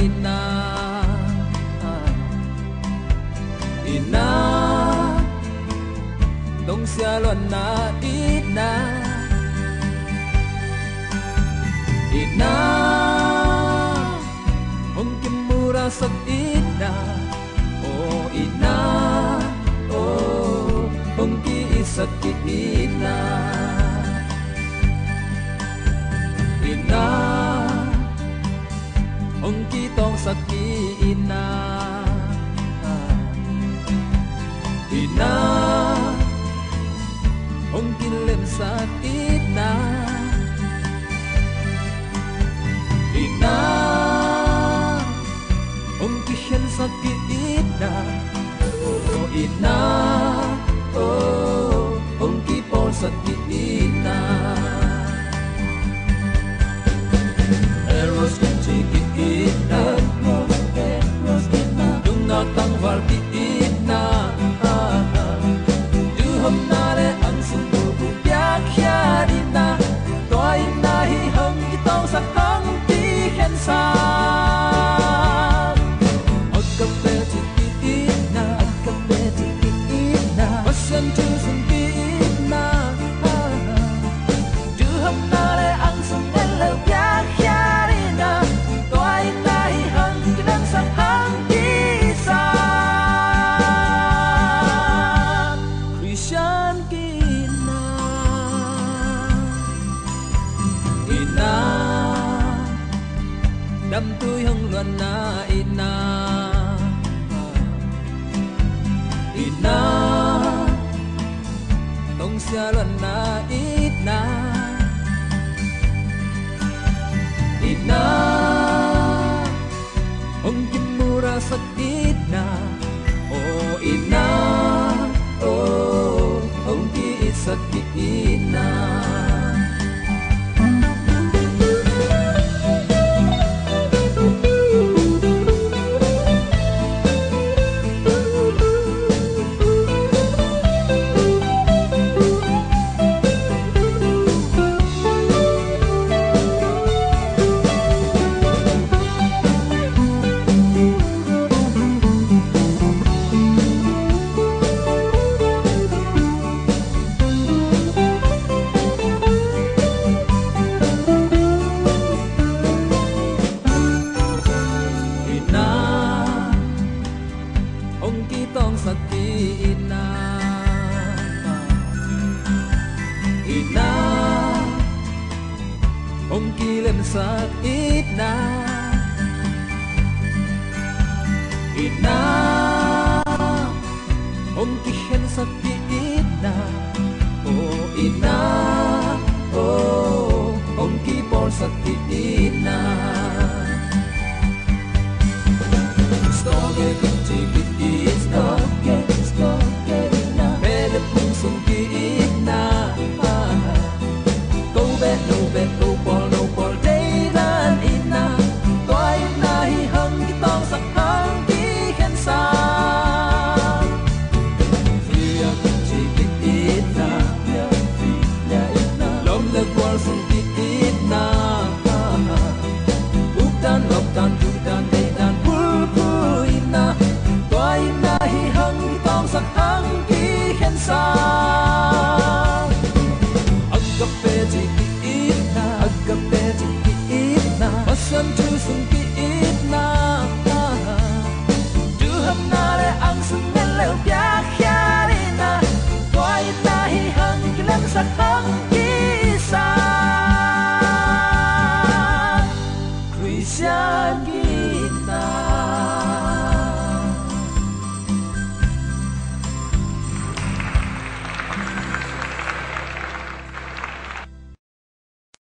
ina ina dong sia luan na ina ina hong kim mura sak ina oh ina oh hong ki isak ina ina hong ki tong sak ina ina hong ki lem sak ina ina hong ki shen sak ina oh ina oh hong ki por sak ina eros kan chiki ina eros ina dung na tang var ki ina du hom na le ang sung bu bu yak ya ina toy na hi hong ki tong sak hong ki khen sa ot ka pe chiki ina ot ka pe chiki ina ocean to sung ki ina du hom na le ang sung el le yak ya ina toy na hi hong ki tong sak hong ki sa Christian ki ina đâm tôi hông luận na ina ina tông xia luận na ina ina hông kim mura sak ina oh ina oh hông ki isak ina ina hong ki lem sak ina ina hong ki hen sak ina oh ina oh hong ki por sak ina